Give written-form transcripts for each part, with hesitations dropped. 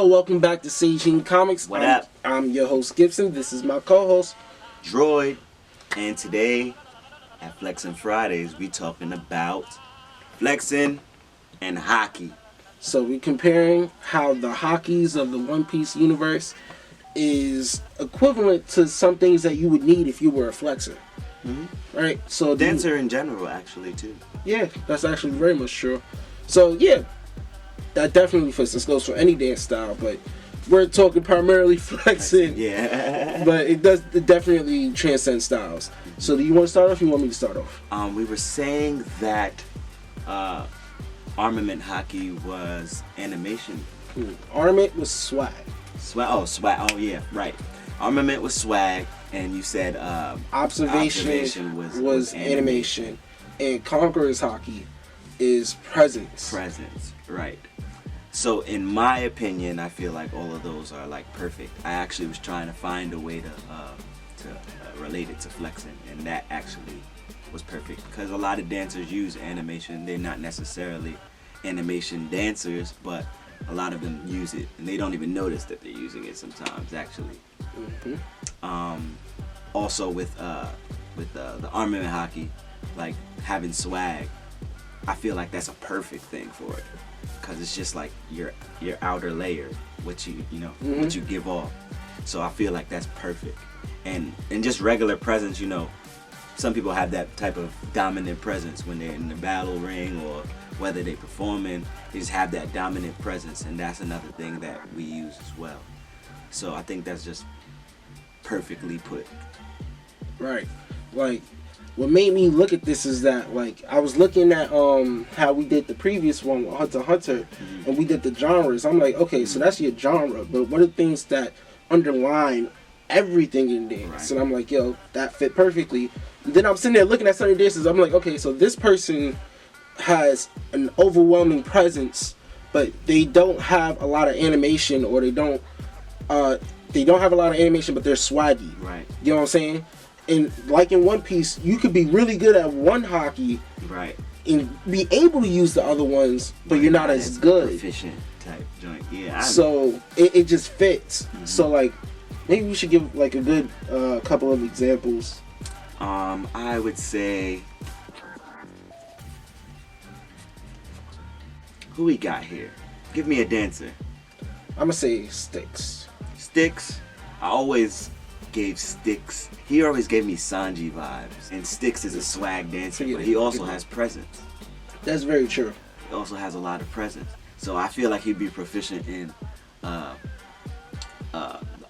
Yo, welcome back to Seijin Comics. What up? I'm your host Gibson. This is my co-host Droid, and today at Flexin Fridays we talking about flexing and hockey. So we're comparing how the hockeys of the One Piece universe is equivalent to some things that you would need if you were a flexer. Mm-hmm. Right? So Dancer in general, actually, too. Yeah, that's actually very much true. So yeah, that definitely fits. This goes for any dance style, but we're talking primarily flexing. Yeah. But it definitely transcends styles. So do you want to start off or you want me to start off? We were saying that armament hockey was animation. Armament was swag. Swag. Oh, yeah, right. Armament was swag, and you said observation was animation. And Conqueror's hockey is presence. Presence, right. So in my opinion, I feel like all of those are like perfect. I actually was trying to find a way to relate it to flexing, and that actually was perfect because a lot of dancers use animation. They're not necessarily animation dancers, but a lot of them use it, and they don't even notice that they're using it sometimes. Actually, also with the armament hockey, like having swag, I feel like that's a perfect thing for it because it's just like your outer layer, what what you give off. So I feel like that's perfect. And just regular presence, some people have that type of dominant presence when they're in the battle ring or whether they performing, they just have that dominant presence, and that's another thing that we use as well. So I think that's just perfectly put. Right. Like, what made me look at this is that, like, I was looking at how we did the previous one, Hunter x Hunter, and we did the genres. I'm like, okay, so that's your genre, but what are things that underline everything in dance? Right. And I'm like, yo, that fit perfectly. And then I'm sitting there looking at certain dances. I'm like, okay, so this person has an overwhelming presence, but they don't have a lot of animation, or they don't have a lot of animation, but they're swaggy. Right. You know what I'm saying? And like in One Piece, you could be really good at one hockey, right, and be able to use the other ones, but you're not as good. Proficient type joint, yeah. So it just fits. So like, maybe we should give like a good couple of examples. I would say, who we got here? Give me a dancer. I'm gonna say Styx. Styx. I always gave Styx. He always gave me Sanji vibes. And Styx is a swag dancer, but he also has presence. That's very true. He also has a lot of presence. So I feel like he'd be proficient in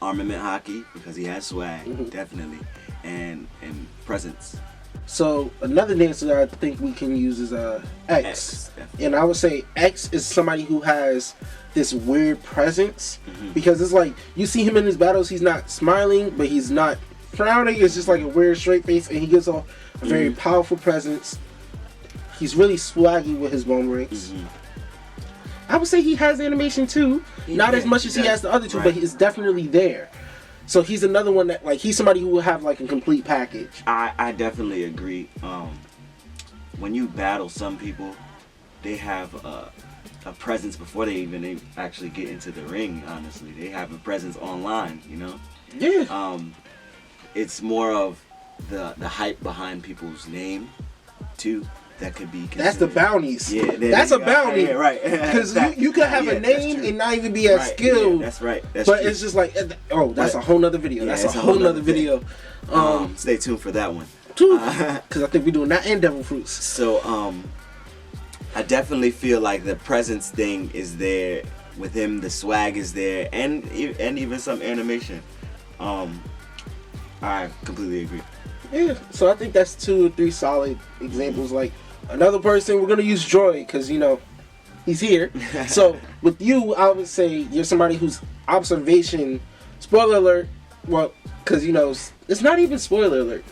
armament hockey because he has swag, definitely, and presence. So another dancer that I think we can use is X. And I would say X is somebody who has this weird presence, because it's like you see him in his battles, he's not smiling, but he's not frowning. It's just like a weird straight face, and he gives off a very powerful presence. He's really swaggy with his bone rings. I would say he has animation too, not as much as he has the other two, but it's definitely there. So he's another one that, like, he's somebody who will have like a complete package. I definitely agree. When you battle some people, they have a presence before they even actually get into the ring. Honestly, they have a presence online. Yeah. It's more of the hype behind people's name too. That could be considered. That's the bounties. Yeah, that's a bounty. Yeah, right. Because you could have a name and not even be as skilled. Yeah, that's right. That's but true. It's just like, that's a whole nother video. That's a whole nother video. Stay tuned for that one. Because I think we're doing that and Devil Fruits. So I definitely feel like the presence thing is there with him. The swag is there, and even some animation. I completely agree. Yeah. So I think that's 2 or 3 solid examples. Like another person, we're gonna use Joy because he's here. So with you, I would say you're somebody whose observation. Spoiler alert. Well, because it's not even spoiler alert.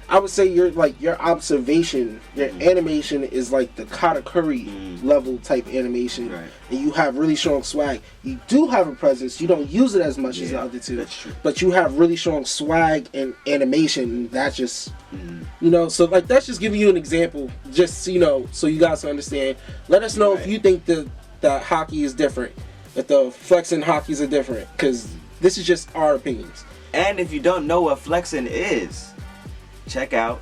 I would say your observation, your animation is like the Katakuri level type animation, right. And you have really strong swag. You do have a presence. You don't use it as much as the other two, that's true. But you have really strong swag and animation. That's just, so like that's just giving you an example, just so you guys can understand. Let us know if you think the hockey is different. that the Flexn Hakis are different, because this is just our opinions. And if you don't know what Flexn is, check out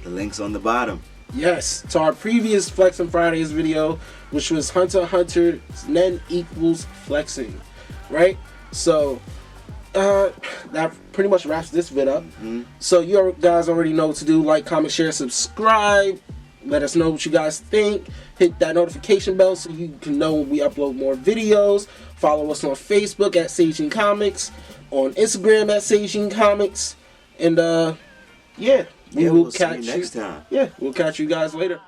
the links on the bottom. Yes, to our previous Flexn Fridays video, which was Hunter x Hunter Nen equals flexing, right? So that pretty much wraps this vid up. So you guys already know what to do. Like, comment, share, subscribe. Let us know what you guys think. Hit that notification bell so you can know when we upload more videos. Follow us on Facebook at Seijin Comics, on Instagram at Seijin Comics, and yeah, we'll catch you next time. Yeah, we'll catch you guys later.